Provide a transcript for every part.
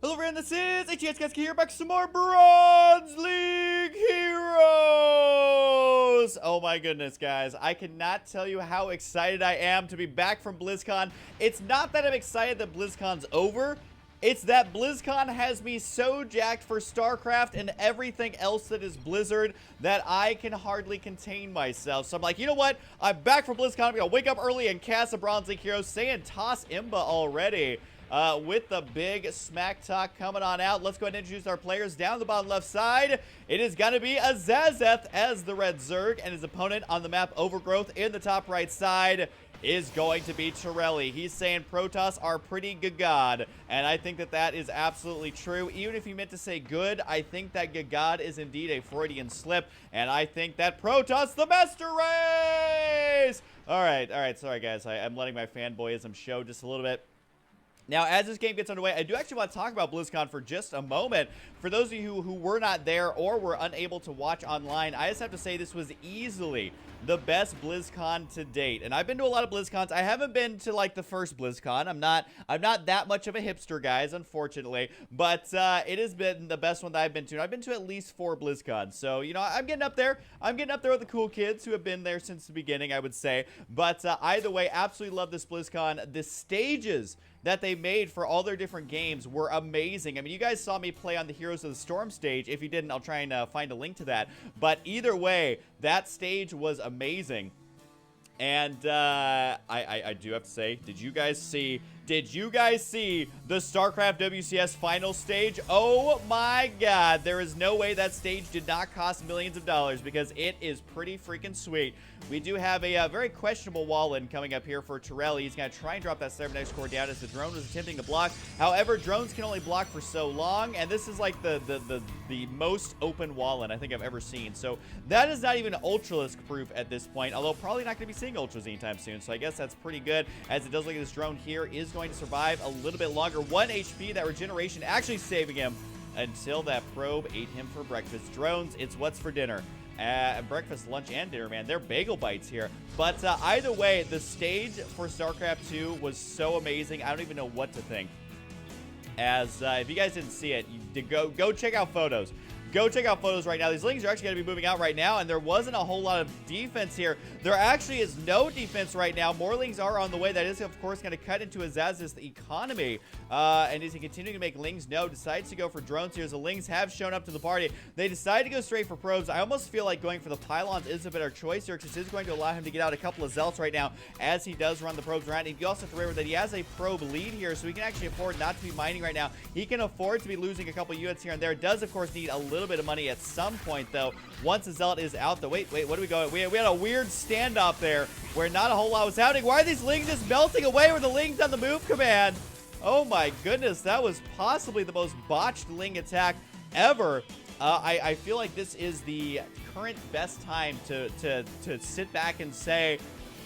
Hello everyone, this is HESCast here, back with some more Bronze League Heroes! Oh my goodness, guys. I cannot tell you how excited I am to be back from BlizzCon. It's not that I'm excited that BlizzCon's over. It's that BlizzCon has me so jacked for StarCraft and everything else that is Blizzard that I can hardly contain myself. So I'm like, you know what? I'm back from BlizzCon. I'm going to wake up early and cast a Bronze League Hero, saying toss Imba already. With the big smack talk coming on out, let's go ahead and introduce our players. Down the bottom left side, it is going to be azazeth as the red Zerg, and his opponent on the map, Overgrowth. In the top right side is going to be Torelli. He's saying Protoss are pretty good, and I think that that is absolutely true. Even if he meant to say good, I think that good is indeed a Freudian slip, and I think that Protoss the master race! Alright, sorry guys, I'm letting my fanboyism show just a little bit. Now, as this game gets underway, I do actually want to talk about BlizzCon for just a moment. For those of you who were not there or were unable to watch online, I just have to say this was easily the best BlizzCon to date. And I've been to a lot of BlizzCons. I haven't been to, like, the first BlizzCon. I'm not that much of a hipster, guys, unfortunately. But it has been the best one that I've been to. And I've been to at least 4 BlizzCons. So, you know, I'm getting up there. I'm getting up there with the cool kids who have been there since the beginning, I would say. But either way, absolutely love this BlizzCon. The stages that they made for all their different games were amazing. I mean, you guys saw me play on the Heroes of the Storm stage. If you didn't, I'll try and find a link to that. But either way, that stage was amazing. And I do have to say, did you guys see the StarCraft WCS final stage? Oh my god, there is no way that stage did not cost millions of dollars, because it is pretty freaking sweet. We do have a very questionable wall-in coming up here for Torelli. He's going to try and drop that cybernetics core down as the drone was attempting to block. However, drones can only block for so long, and this is like the most open wall-in I think I've ever seen. So that is not even ultralisk proof at this point, although probably not going to be seeing ultras anytime soon. So I guess that's pretty good, as it does look like this drone here is going to survive a little bit longer. 1 HP, that regeneration actually saving him until that probe ate him for breakfast. Drones, it's what's for dinner. Breakfast, lunch, and dinner, man. They're bagel bites here. But either way, the stage for StarCraft 2 was so amazing. I don't even know what to think. As if you guys didn't see it, go check out photos. Go check out photos right now. These lings are actually going to be moving out right now, and there wasn't a whole lot of defense here. There actually is no defense right now. More lings are on the way. That is, of course, going to cut into azazeth's economy. And is he continuing to make lings? No. Decides to go for drones here, as the lings have shown up to the party. They decide to go straight for probes. I almost feel like going for the pylons is a better choice here, because this is going to allow him to get out a couple of zealots right now as he does run the probes around. And you also have to remember that he has a probe lead here, so he can actually afford not to be mining right now. He can afford to be losing a couple units here and there. Does, of course, need a little bit of money at some point, though. Once the zealot is out, though. Wait, what do we go? We had a weird standoff there where not a whole lot was happening. Why are these lings just melting away with the lings on the move command? Oh my goodness, that was possibly the most botched ling attack ever. I feel like this is the current best time to sit back and say,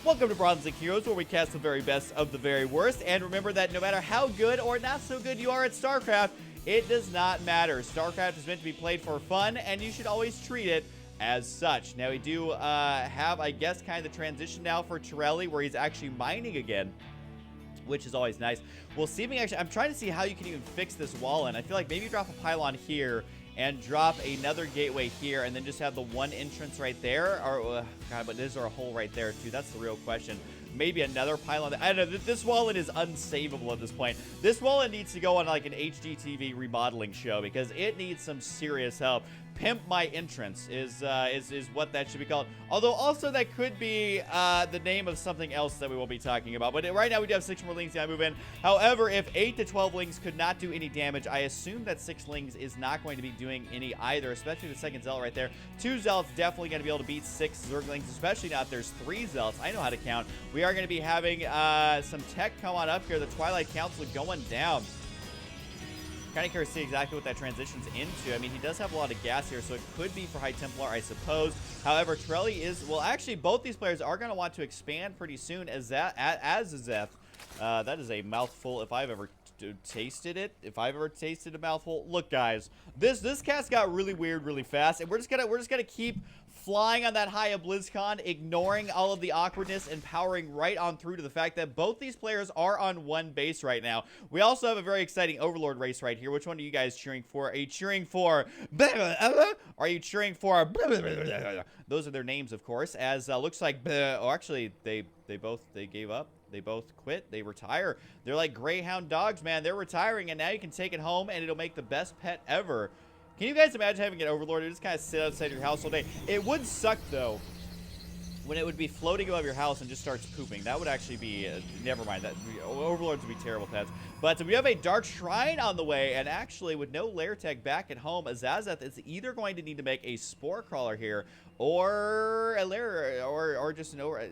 welcome to Bronze League Heroes, where we cast the very best of the very worst. And remember that no matter how good or not so good you are at StarCraft, it does not matter. StarCraft is meant to be played for fun, and you should always treat it as such. Now, we do have, I guess, kind of the transition now for Torelli, where he's actually mining again, which is always nice. We'll see if we actually... I'm trying to see how you can even fix this wall in. I feel like maybe drop a pylon here and drop another gateway here, and then just have the one entrance right there. Or, God, but is there a hole right there, too? That's the real question. Maybe another pylon. I don't know. This wall-in is unsavable at this point. This wall-in needs to go on like an HGTV remodeling show, because it needs some serious help. Pimp My Entrance is what that should be called. Although also that could be the name of something else that we will be talking about. But right now we do have 6 more lings to move in. However, if 8 to 12 lings could not do any damage, I assume that 6 lings is not going to be doing any either, especially the second zealot right there. 2 zealots definitely going to be able to beat 6 zerglings, especially now if there's 3 zealots. I know how to count. We are going to be having some tech come on up here. The Twilight Council going down. Kind of curious to see exactly what that transitions into. I mean, he does have a lot of gas here, so it could be for High Templar, I suppose. However, Torelli is... Well, actually, both these players are going to want to expand pretty soon as azazeth. That is a mouthful if I've ever tasted it, if I've ever tasted a mouthful. Look, guys, this cast got really weird really fast, and we're just gonna keep flying on that high of BlizzCon, ignoring all of the awkwardness and powering right on through to the fact that both these players are on one base right now. We also have a very exciting Overlord race right here. Which one are you guys cheering for? Are you cheering for... Are you cheering for... Those are their names, of course, as looks like... Oh, actually, they gave up. They both quit. They retire. They're like greyhound dogs, man. They're retiring, and now you can take it home, and it'll make the best pet ever. Can you guys imagine having an Overlord who just kind of sit outside your house all day? It would suck, though, when it would be floating above your house and just starts pooping. That would actually be... never mind. Overlords would be terrible pets. But we have a Dark Shrine on the way, and actually, with no lair tech back at home, azazeth is either going to need to make a Spore Crawler here, or a lair, or just an over...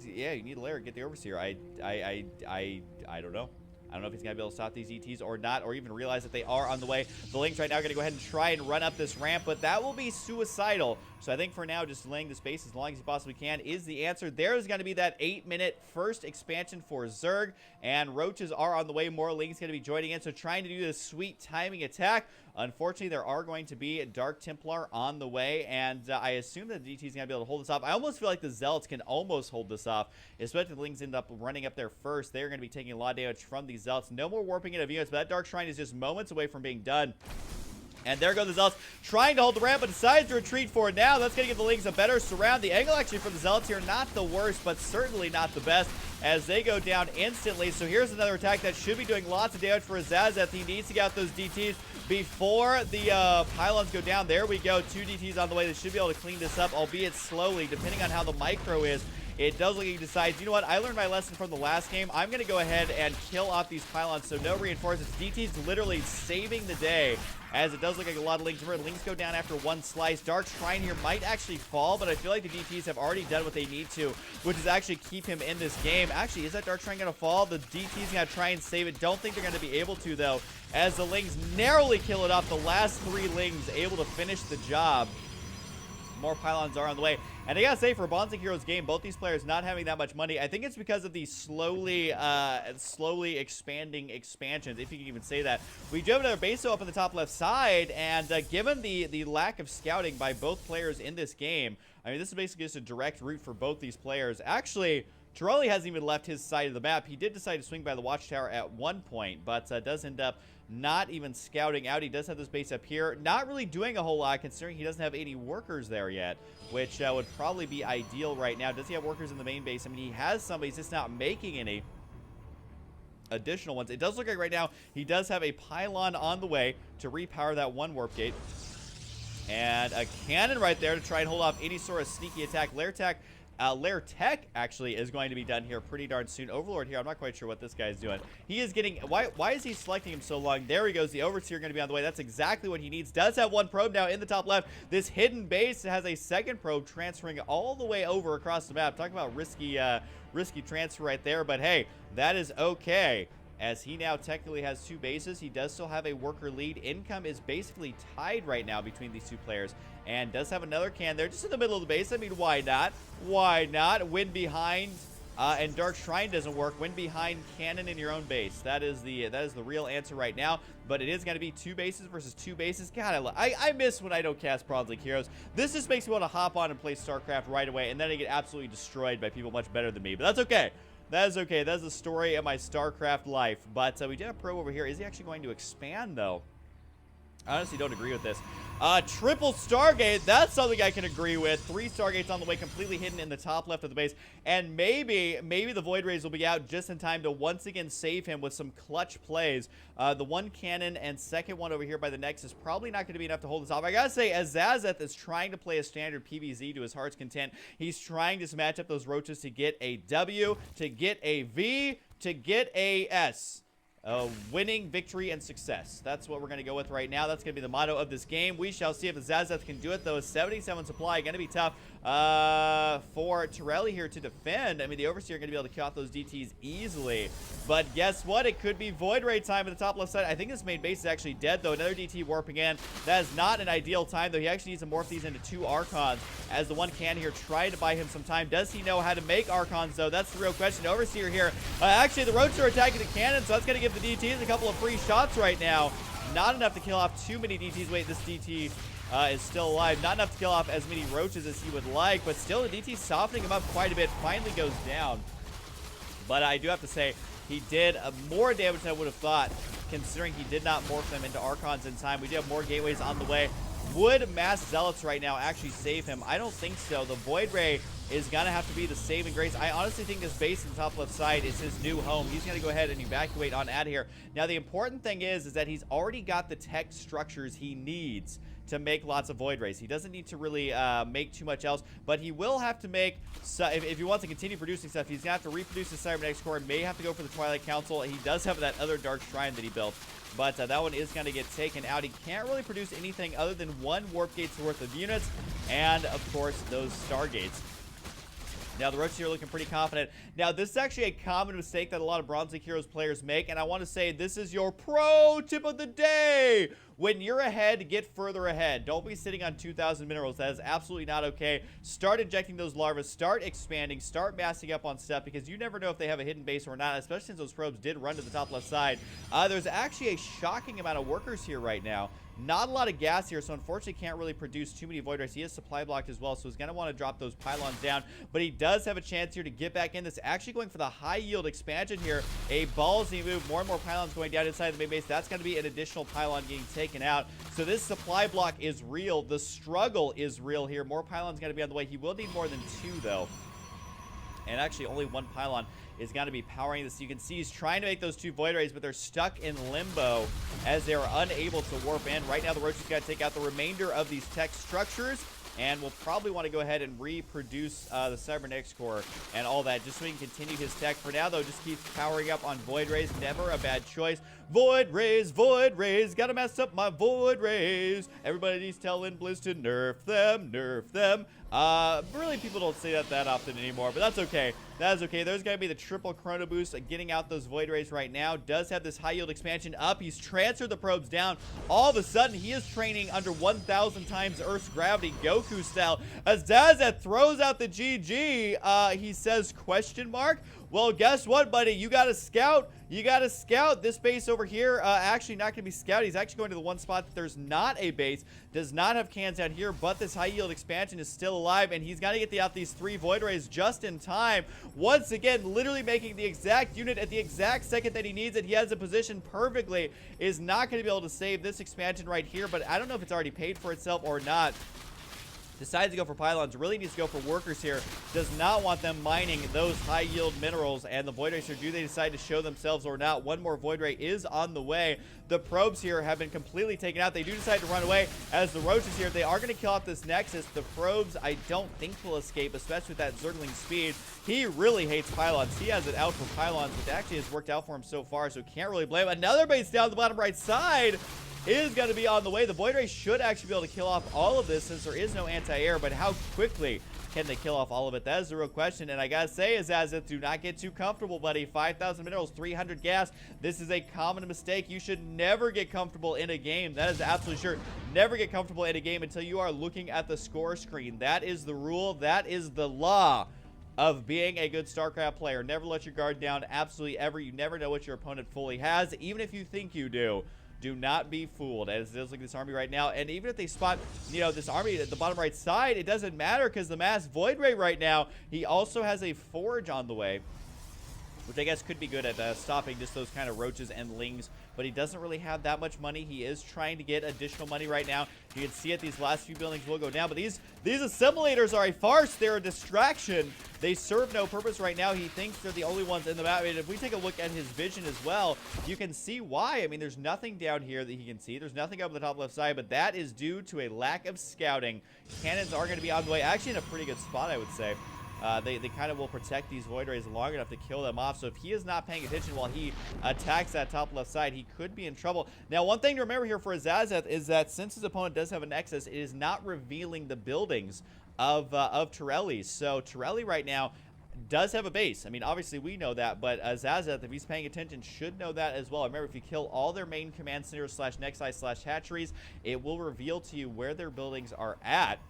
yeah, you need a lair to get the Overseer. I don't know. I don't know if he's going to be able to stop these ETs or not, or even realize that they are on the way. The Lings right now are going to go ahead and try and run up this ramp, but that will be suicidal. So I think for now, just delaying the space as long as he possibly can is the answer. There's going to be that 8-minute first expansion for Zerg, and Roaches are on the way. More Lings going to be joining in, so trying to do this sweet timing attack. Unfortunately, there are going to be a Dark Templar on the way, and I assume that the DT is going to be able to hold this off. I almost feel like the Zealots can almost hold this off, especially if the Lings end up running up there first. They're going to be taking a lot of damage from these Zealots. No more warping in of units, but that Dark Shrine is just moments away from being done. And there go the Zealots trying to hold the ramp, but decides to retreat for it now. That's going to give the Lings a better surround. The angle actually for the Zealots here, not the worst, but certainly not the best, as they go down instantly. So here's another attack that should be doing lots of damage for azazeth. He needs to get out those DTs before the pylons go down. There we go. 2 DTs on the way. They should be able to clean this up, albeit slowly, depending on how the micro is. It does look like he decides, you know what, I learned my lesson from the last game. I'm going to go ahead and kill off these pylons, so no reinforcements. DT's literally saving the day, as it does look like a lot of Lings. Remember, Lings go down after one slice. Dark Shrine here might actually fall, but I feel like the DTs have already done what they need to, which is actually keep him in this game. Actually, is that Dark Shrine going to fall? The DT's going to try and save it. Don't think they're going to be able to, though, as the Lings narrowly kill it off. The last 3 Lings able to finish the job. More pylons are on the way. And I gotta say, for a Bonzing Heroes game, both these players not having that much money, I think it's because of the slowly expanding expansions, if you can even say that. We do have another base up in the top left side, and given the lack of scouting by both players in this game, I mean, this is basically just a direct route for both these players. Actually, Torelli hasn't even left his side of the map. He did decide to swing by the watchtower at one point, but does end up not even scouting out. He does have this base up here. Not really doing a whole lot, considering he doesn't have any workers there yet, which would probably be ideal right now. Does he have workers in the main base? I mean, he has some, but he's just not making any additional ones. It does look like right now he does have a pylon on the way to repower that one warp gate. And a cannon right there to try and hold off any sort of sneaky attack. Lair Tech actually is going to be done here pretty darn soon. Overlord here, I'm not quite sure what this guy's doing. He is getting... Why is he selecting him so long? There he goes. The Overseer going to be on the way. That's exactly what he needs. Does have one probe now in the top left. This hidden base has a second probe transferring all the way over across the map. Talk about risky transfer right there. But hey, that is okay, as he now technically has 2 bases. He does still have a worker lead. Income is basically tied right now between these 2 players, and does have another can there just in the middle of the base. I mean, why not? Why not? Win behind, and Dark Shrine doesn't work. Win behind cannon in your own base. That is the real answer right now. But it is going to be 2 bases versus 2 bases. God, I miss when I don't cast Bronze League Heroes. This just makes me want to hop on and play StarCraft right away, and then I get absolutely destroyed by people much better than me. But that's okay. That is okay. That's the story of my StarCraft life. But we did have a probe over here. Is he actually going to expand, though? I honestly don't agree with this. Triple Stargate, that's something I can agree with. 3 Stargates on the way, completely hidden in the top left of the base. And maybe the Void Rays will be out just in time to once again save him with some clutch plays. The one cannon and second one over here by the Nex is probably not going to be enough to hold this off. I gotta say, azazeth is trying to play a standard PvZ to his heart's content. He's trying to match up those roaches to get a W, to get a V, to get a S. Winning, victory, and success. That's what we're going to go with right now. That's going to be the motto of this game. We shall see if azazeth can do it, though. 77 supply, going to be tough for Torelli here to defend. I mean, the Overseer are going to be able to kill off those DTs easily. But guess what? It could be Void Ray time at the top left side. I think this main base is actually dead, though. Another DT warping in. That is not an ideal time, though. He actually needs to morph these into 2 Archons, as the one can here try to buy him some time. Does he know how to make Archons, though? That's the real question. Overseer here. Actually, the Roaches are attacking the cannon, so that's going to give give the DTs a couple of free shots right now. Not enough to kill off too many DTs. Wait, this DT is still alive. Not enough to kill off as many roaches as he would like, but still the DT softening him up quite a bit. Finally goes down. But I do have to say, he did more damage than I would have thought, considering he did not morph them into Archons in time. We do have more gateways on the way. Would Mass Zealots right now actually save him? I don't think so. The Void Ray is going to have to be the saving grace. I honestly think this base in the top left side is his new home. He's going to go ahead and evacuate on out of here. Now, the important thing is that he's already got the tech structures he needs to make lots of Void Rays. He doesn't need to really make too much else, but he will have to make, if he wants to continue producing stuff, he's going to have to reproduce his Cybernetic Core and may have to go for the Twilight Council. He does have that other Dark Shrine that he built, but that one is going to get taken out. He can't really produce anything other than 1 Warp Gate's worth of units, and of course, those Stargates. Now, the Roaches here are looking pretty confident. Now, this is actually a common mistake that a lot of Bronze League Heroes players make, and I want to say this is your pro tip of the day. When you're ahead, get further ahead. Don't be sitting on 2,000 minerals. That is absolutely not okay. Start injecting those larvae. Start expanding. Start massing up on stuff, because you never know if they have a hidden base or not, especially since those probes did run to the top left side. There's actually a shocking amount of workers here right now. Not a lot of gas here, so unfortunately can't really produce too many Void Rays. He is supply blocked as well, so he's going to want to drop those pylons down. But he does have a chance here to get back in. This actually going for the high yield expansion here. A ballsy move. More and more pylons going down inside the main base. That's going to be an additional pylon getting taken out. So this supply block is real. The struggle is real here. More pylons going to be on the way. He will need more than 2, though. And actually only 1 pylon is going to be powering this. You can see he's trying to make those 2 Void Rays, but they're stuck in limbo as they're unable to warp in. Right now, the Roach has got to take out the remainder of these tech structures, and we'll probably want to go ahead and reproduce the Cybernetics Core and all that, just so he can continue his tech. For now, though, just keeps powering up on Void Rays. Never a bad choice. Void Rays, Void Rays. Gotta mess up my Void Rays. Everybody's telling Blizz to nerf them, nerf them. Really, people don't say that often anymore, but that's okay. That is okay. There's going to be the triple chrono boost getting out those Void Rays right now. Does have this high yield expansion up. He's transferred the probes down. All of a sudden, he is training under 1,000 times Earth's gravity, Goku style. Azazeth throws out the GG. He says, question mark? Well, guess what, buddy? You got to scout. You got to scout this base over here. Actually, not going to be scouted. He's actually going to the one spot that there's not a base. Does not have cans out here, but this high yield expansion is still alive, and he's got to get out these 3 Void Rays just in time. Once again, literally making the exact unit at the exact second that he needs it. He has it positioned perfectly. Is not going to be able to save this expansion right here, but I don't know if it's already paid for itself or not. Decides to go for pylons, really needs to go for workers here. Does not want them mining those high yield minerals, and the Void Rays here, do they decide to show themselves or not? 1 more Void Ray is on the way. The probes here have been completely taken out. They do decide to run away as the Roaches here. They are going to kill off this Nexus. The probes, I don't think, will escape, especially with that Zergling speed. He really hates pylons. He has it out for pylons, which actually has worked out for him so far, so can't really blame him. Another base down the bottom right side is going to be on the way. The Void Ray should actually be able to kill off all of this since there is no anti-air, but how quickly can they kill off all of it? That is the real question, and I gotta say, Azazeth, do not get too comfortable, buddy. 5,000 minerals, 300 gas. This is a common mistake. You should never get comfortable in a game. That is absolutely sure. Never get comfortable in a game until you are looking at the score screen. That is the rule. That is the law of being a good StarCraft player. Never let your guard down, absolutely ever. You never know what your opponent fully has, even if you think you do. Do not be fooled, as it is like this army right now. And even if they spot, you know, this army at the bottom right side, it doesn't matter, because the Mass Void Ray right now, he also has a Forge on the way, which I guess could be good at stopping just those kind of roaches and lings, but he doesn't really have that much money. He is trying to get additional money right now. You can see it, these last few buildings will go down, but these assimilators are a farce. They're a distraction. They serve no purpose right now. He thinks they're the only ones in the map. I mean, if we take a look at his vision as well, you can see why. I mean, there's nothing down here that he can see. There's nothing up on the top left side, but that is due to a lack of scouting. Cannons are going to be on the way, actually in a pretty good spot, I would say. They kind of will protect these Void Rays long enough to kill them off. So if he is not paying attention while he attacks that top left side, he could be in trouble. Now, one thing to remember here for Azazeth is that since his opponent does have a Nexus, it is not revealing the buildings of Torelli. So Torelli right now does have a base. I mean, obviously we know that, but Azazeth, if he's paying attention, should know that as well. Remember, if you kill all their main command centers / nexi / hatcheries, it will reveal to you where their buildings are at.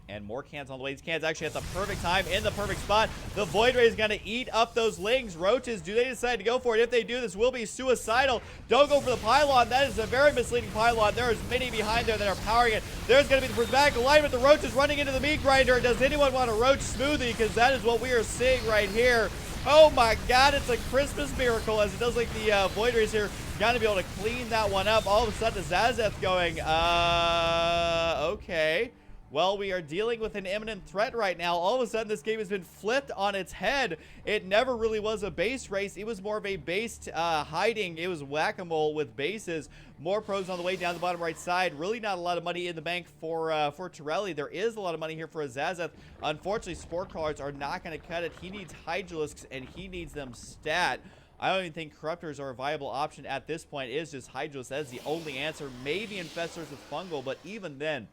And more cans on the way. These cans actually at the perfect time, in the perfect spot. The Void Ray is going to eat up those lings. Roaches, do they decide to go for it? If they do, this will be suicidal. Don't go for the pylon. That is a very misleading pylon. There is many behind there that are powering it. There's going to be the prismatic alignment. The roaches running into the meat grinder. Does anyone want a roach smoothie? Because that is what we are seeing right here. Oh my god, it's a Christmas miracle, as it does like the Void Rays here. Gonna be able to clean that one up. All of a sudden, azazeth going, okay. Well, we are dealing with an imminent threat right now. All of a sudden, this game has been flipped on its head. It never really was a base race. It was more of a based hiding. It was whack-a-mole with bases. More pros on the way down the bottom right side. Really not a lot of money in the bank for Torelli. There is a lot of money here for azazeth. Unfortunately, Spore Crawlers are not going to cut it. He needs Hydralisks, and he needs them stat. I don't even think Corruptors are a viable option at this point. It is just Hydralisks. That is the only answer. Maybe Infestors with Fungal, but even then,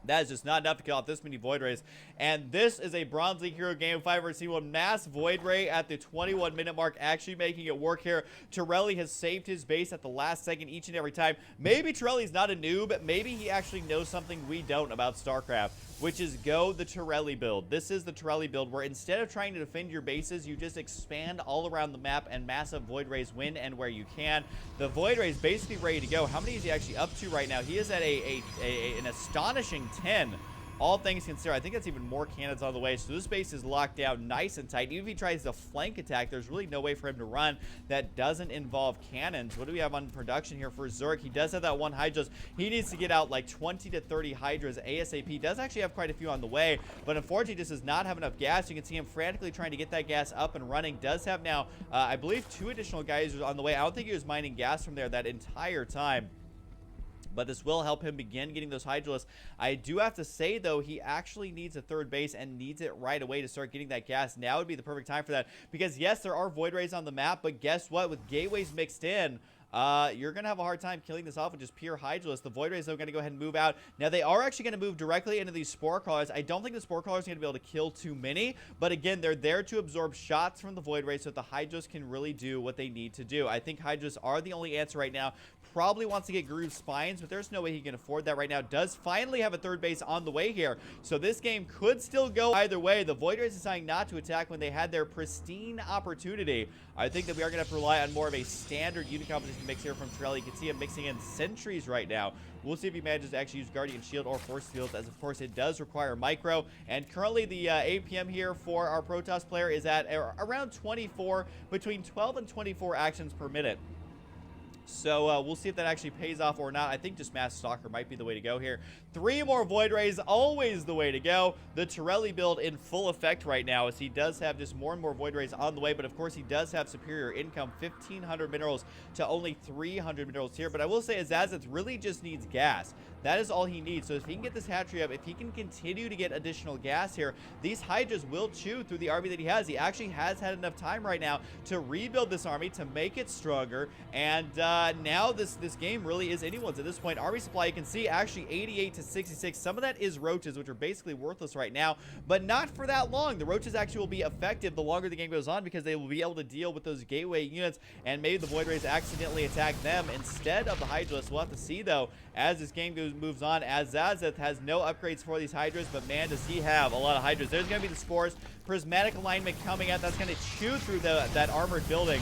that is just not enough to kill off this many Void Rays. And this is a Bronze League Hero game. If I've ever seen one, mass Void Ray at the 21-minute mark, actually making it work here. Torelli has saved his base at the last second each and every time. Maybe Torelli's not a noob. Maybe he actually knows something we don't about StarCraft, which is go the Torelli build. This is the Torelli build, where instead of trying to defend your bases, you just expand all around the map and massive Void Rays win and where you can. The Void Ray is basically ready to go. How many is he actually up to right now? He is at an astonishing 10. All things considered, I think that's even more cannons on the way. So this base is locked down nice and tight. Even if he tries to flank attack, there's really no way for him to run that doesn't involve cannons. What do we have on production here for Zerg? He does have that one Hydras. He needs to get out like 20 to 30 Hydras ASAP. He does actually have quite a few on the way, but unfortunately just does not have enough gas. You can see him frantically trying to get that gas up and running. Does have now, I believe, 2 additional guys on the way. I don't think he was mining gas from there that entire time, but this will help him begin getting those Hydralisks. I do have to say, though, he actually needs a third base and needs it right away to start getting that gas. Now would be the perfect time for that, because yes, there are Void Rays on the map, but guess what? With gateways mixed in, you're going to have a hard time killing this off with just pure Hydralisks. The Void Rays are going to go ahead and move out. Now, they are actually going to move directly into these Spore Crawlers. I don't think the Spore Crawlers are going to be able to kill too many, but again, they're there to absorb shots from the Void Rays so that the Hydralisks can really do what they need to do. I think Hydralisks are the only answer right now. Probably wants to get Groove Spines, but there's no way he can afford that right now. Does finally have a third base on the way here, so this game could still go either way. The Void Rays deciding not to attack when they had their pristine opportunity. I think that we are going to have to rely on more of a standard unit composition mix here from Torelli. You can see him mixing in Sentries right now. We'll see if he manages to actually use Guardian Shield or Force Fields, as of course it does require Micro. And currently the APM here for our Protoss player is at around 24, between 12 and 24 actions per minute. So we'll see if that actually pays off or not. I think just Mass Stalker might be the way to go here. 3 more Void Rays, always the way to go. The Torelli build in full effect right now, as he does have just more and more Void Rays on the way. But of course, he does have superior income, 1,500 minerals to only 300 minerals here. But I will say, azazeth really just needs gas. That is all he needs. So if he can get this hatchery up, if he can continue to get additional gas here, these Hydras will chew through the army that he has. He actually has had enough time right now to rebuild this army, to make it stronger. And now this game really is anyone's at this point. Army supply, you can see, actually 88 to 66. Some of that is roaches, which are basically worthless right now, but not for that long. The roaches actually will be effective the longer the game goes on, because they will be able to deal with those gateway units, and maybe the Void Rays accidentally attack them instead of the Hydralisks. We'll have to see, though, as this game moves on. azazeth has no upgrades for these Hydras, but man, does he have a lot of Hydras. There's going to be the Spores. Prismatic alignment coming out. That's going to chew through that armored building.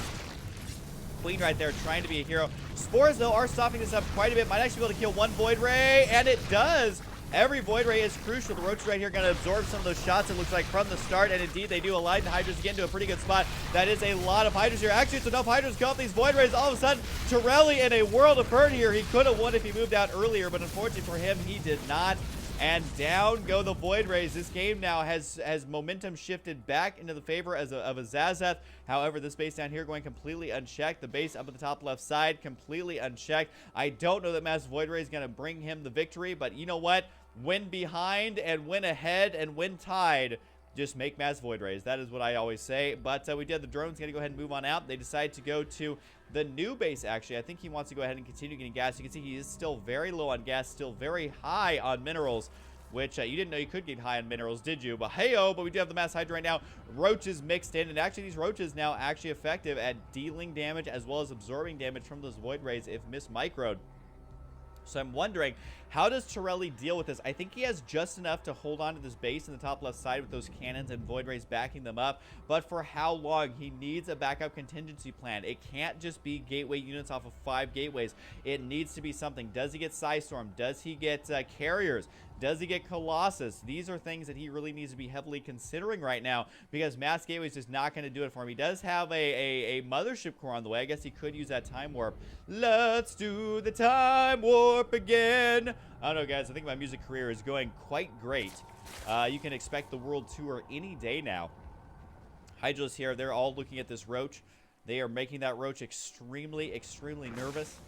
Queen right there trying to be a hero. Spores, though, are stopping this up quite a bit. Might actually be able to kill one Void Ray, and it does. Every Void Ray is crucial. The roaches right here are going to absorb some of those shots, it looks like, from the start. And indeed, they do align the Hydras again to a pretty good spot. That is a lot of Hydras here. Actually, it's enough Hydras to kill off these Void Rays. All of a sudden, Torelli in a world of hurt here. He could have won if he moved out earlier, but unfortunately for him, he did not. And down go the Void Rays. This game now has momentum shifted back into the favor of azazeth. However, this base down here going completely unchecked. The base up at the top left side completely unchecked. I don't know that Mass Void Ray is going to bring him the victory, but you know what? Win behind and win ahead and win tied. Just make Mass Void Rays. That is what I always say. But we did. The drone's going to go ahead and move on out. They decide to go to the new base, actually. I think he wants to go ahead and continue getting gas. You can see he is still very low on gas, still very high on minerals, which you didn't know you could get high on minerals, did you? But hey-oh, but we do have the Mass Hydra right now. Roaches mixed in, and actually these roaches now actually effective at dealing damage as well as absorbing damage from those Void Rays if mismicroed. So I'm wondering, how does Torelli deal with this? I think he has just enough to hold on to this base in the top left side with those cannons and Void Rays backing them up. But for how long? He needs a backup contingency plan. It can't just be gateway units off of 5 gateways. It needs to be something. Does he get Psystorm? Does he get carriers? Does he get Colossus? These are things that he really needs to be heavily considering right now, because Mass Gateway is just not going to do it for him. He does have a Mothership Core on the way. I guess he could use that Time Warp. Let's do the Time Warp again. I don't know, guys. I think my music career is going quite great. You can expect the World Tour any day now. Hydra's here. They're all looking at this Roach. They are making that Roach extremely, extremely nervous.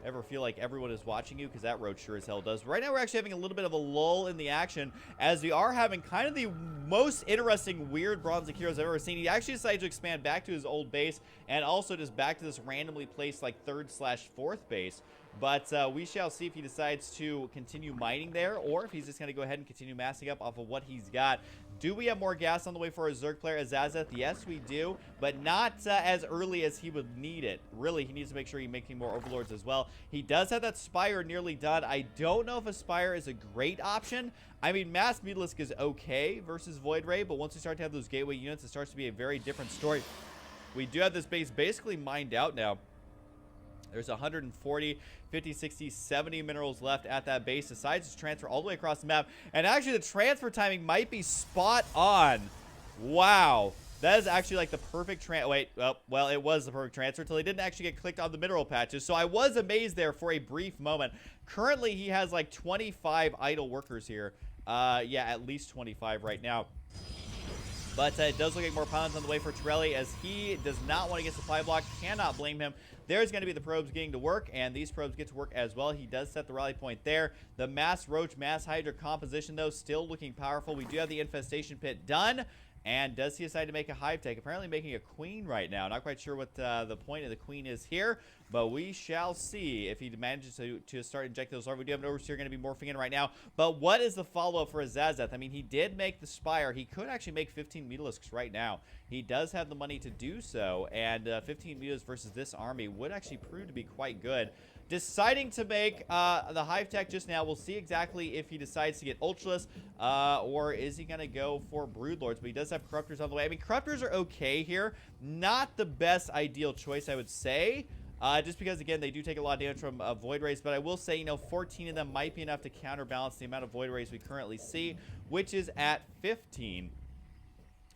Ever feel like everyone is watching you? Because that Roach sure as hell does. Right now, we're actually having a little bit of a lull in the action, as we are having kind of the most interesting, weird Bronze Heroes I've ever seen. He actually decided to expand back to his old base, and also just back to this randomly placed, like, 3rd/4th base. But we shall see if he decides to continue mining there, or if he's just going to go ahead and continue massing up off of what he's got. Do we have more gas on the way for our Zerg player, azazeth? Yes, we do, but not as early as he would need it. Really, he needs to make sure he's making more Overlords as well. He does have that Spire nearly done. I don't know if a Spire is a great option. I mean, Mass Mutalisk is okay versus Void Ray, but once we start to have those gateway units, it starts to be a very different story. We do have this base basically mined out now. There's 140, 50, 60, 70 minerals left at that base. Decides to transfer all the way across the map. And actually, the transfer timing might be spot on. Wow. That is actually like the perfect well, it was the perfect transfer until he didn't actually get clicked on the mineral patches. So I was amazed there for a brief moment. Currently, he has like 25 idle workers here. Yeah, at least 25 right now. But it does look like more pylons on the way for Torelli, as he does not want to get supply block. Cannot blame him. There's going to be the probes getting to work, and these probes get to work as well. He does set the rally point there. The Mass Roach, Mass Hydra composition, though, still looking powerful. We do have the Infestation Pit done. And does he decide to make a Hive Tech? Apparently making a Queen right now. Not quite sure what the point of the Queen is here, but we shall see if he manages to start injecting those larvae. We do have an Overseer going to be morphing in right now. But what is the follow-up for azazeth? I mean, he did make the Spire. He could actually make 15 Mutalisks right now. He does have the money to do so, and 15 Mutas versus this army would actually prove to be quite good. Deciding to make the Hive Tech just now. We'll see exactly if he decides to get Ultralisk, or is he going to go for Broodlords. But he does have Corruptors on the way. I mean, Corruptors are okay here. Not the best ideal choice, I would say. Just because, again, they do take a lot of damage from Void Rays. But I will say, you know, 14 of them might be enough to counterbalance the amount of Void Rays we currently see, which is at 15.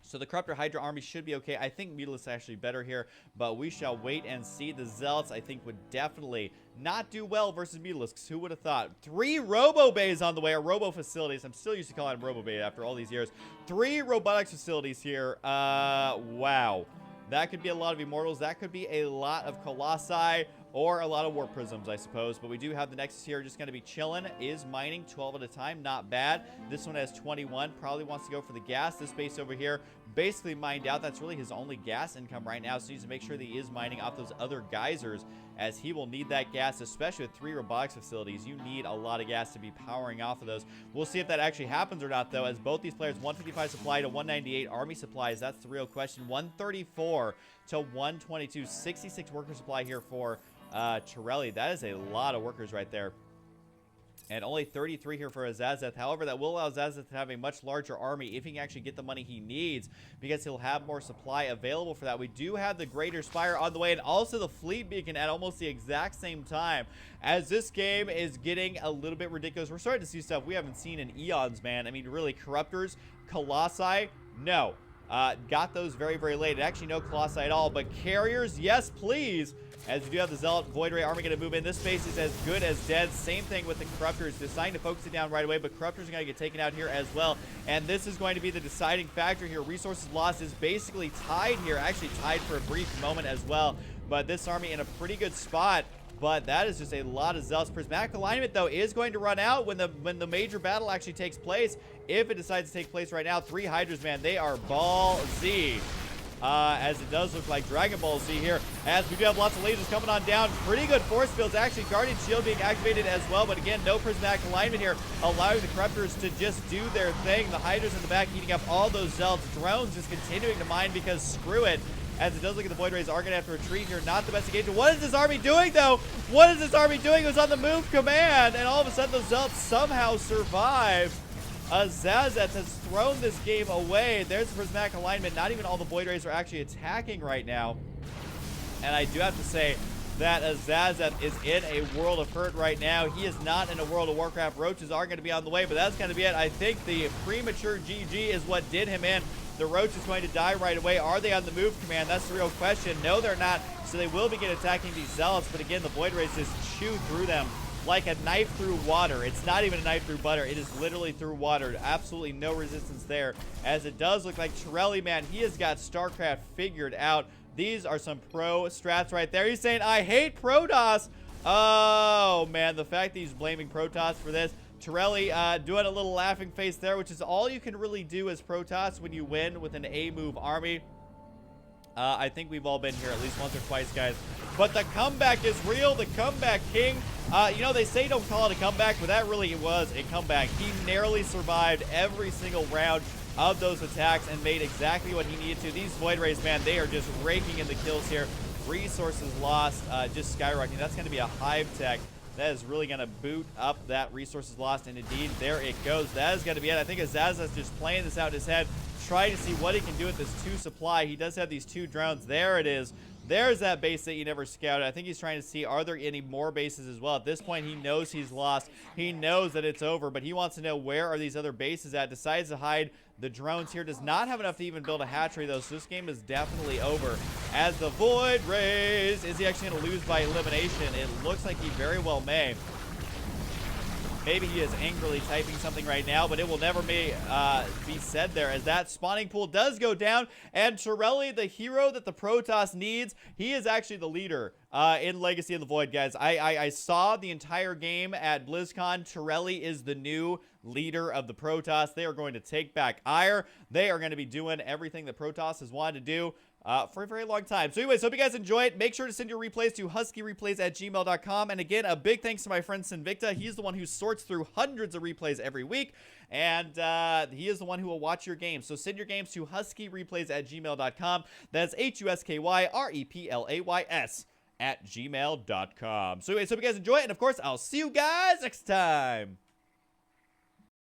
So the Corruptor Hydra army should be okay. I think Mutalisk is actually better here, but we shall wait and see. The Zealots, I think, would definitely not do well versus Mutalisks. Who would have thought? 3 Robo Bays on the way, or Robo Facilities. I'm still used to calling them Robo Bay after all these years. 3 Robotics Facilities here. Wow. That could be a lot of Immortals. That could be a lot of Colossi, or a lot of Warp Prisms, I suppose. But we do have the Nexus here just going to be chilling. Is mining 12 at a time. Not bad. This one has 21. Probably wants to go for the gas. This base over here basically mined out. That's really his only gas income right now. So he needs to make sure that he is mining off those other geysers, as he will need that gas, especially with 3 robotics facilities. You need a lot of gas to be powering off of those. We'll see if that actually happens or not, though, as both these players, 155 supply to 198 army supplies. That's the real question. 134 to 122. 66 worker supply here for Torelli. That is a lot of workers right there. And only 33 here for azazeth. However, that will allow azazeth to have a much larger army if he can actually get the money he needs, because he'll have more supply available for that. We do have the Greater Spire on the way, and also the Fleet Beacon at almost the exact same time, as this game is getting a little bit ridiculous. We're starting to see stuff we haven't seen in eons, man. I mean, really, Corruptors, Colossi, no. Got those very, very late. Actually, no Colossi at all, but Carriers, yes, please. As you do have the Zealot Void Ray army going to move in. This base is as good as dead. Same thing with the Corruptors. Deciding to focus it down right away, but Corruptors are going to get taken out here as well. And this is going to be the deciding factor here. Resources lost is basically tied here. Actually tied for a brief moment as well. But this army in a pretty good spot. But that is just a lot of Zealots. Prismatic Alignment, though, is going to run out when the major battle actually takes place. If it decides to take place right now, 3 Hydras, man, they are ballsy. As it does look like Dragon Ball Z here, as we do have lots of lasers coming on down. Pretty good force fields. Actually, Guardian Shield being activated as well, but again, no Prismatic Alignment here, allowing the Corruptors to just do their thing. The Hydras in the back eating up all those Zealots. Drones just continuing to mine because screw it. as it does look like the Void Rays are going to have to retreat here. Not the best engagement. What is this army doing, though? What is this army doing? It was on the move command, and all of a sudden those Zealots somehow survive. Azazeth has thrown this game away. There's the prismatic alignment. Not even all the Void Rays are actually attacking right now. And I do have to say that Azazeth is in a world of hurt right now. He is not in a world of Warcraft. Roaches are going to be on the way, but that's going to be it. I think the premature GG is what did him in. The Roach is going to die right away. Are they on the move command? That's the real question. No, they're not. So they will begin attacking these Zealots, but again, the Void Rays just chew through them like a knife through water. It's not even a knife through butter. It is literally through water. Absolutely no resistance there, as it does look like Torelli, man, he has got StarCraft figured out. These are some pro strats right there. He's saying, I hate Protoss. Oh, man, the fact that he's blaming Protoss for this. Torelli doing a little laughing face there, which is all you can really do as Protoss when you win with an A-move army. I think we've all been here at least once or twice, guys. But the comeback is real. The comeback king. You know, they say don't call it a comeback, but that really was a comeback. He narrowly survived every single round of those attacks and made exactly what he needed to. These Void Rays, man, they are just raking in the kills here. Resources lost, just skyrocketing. That's going to be a hive tech. That is really going to boot up that resources lost, and indeed, there it goes. That is going to be it. I think Azazeth's just playing this out in his head, trying to see what he can do with this 2 supply. He does have these 2 drones. There it is. There's that base that you never scouted. I think he's trying to see, are there any more bases as well? At this point, he knows he's lost. He knows that it's over, but he wants to know where are these other bases at. Decides to hide the drones here. Does not have enough to even build a hatchery, though, so this game is definitely over. As the Void Rays, is he actually going to lose by elimination? It looks like he very well may. Maybe he is angrily typing something right now, but it will never be said there, as that spawning pool does go down. And Torelli, the hero that the Protoss needs, he is actually the leader in Legacy of the Void, guys. I saw the entire game at BlizzCon. Torelli is the new leader of the Protoss. They are going to take back Ire. They are going to be doing everything that Protoss has wanted to do for a very long time. So anyways, hope you guys enjoy it. Make sure to send your replays to huskyreplays@gmail.com. And again, a big thanks to my friend Sinvicta. He's the one who sorts through hundreds of replays every week. And he is the one who will watch your games. So send your games to huskyreplays@gmail.com. That's HUSKYREPLAYS@gmail.com. So anyways, hope you guys enjoy it. And of course, I'll see you guys next time.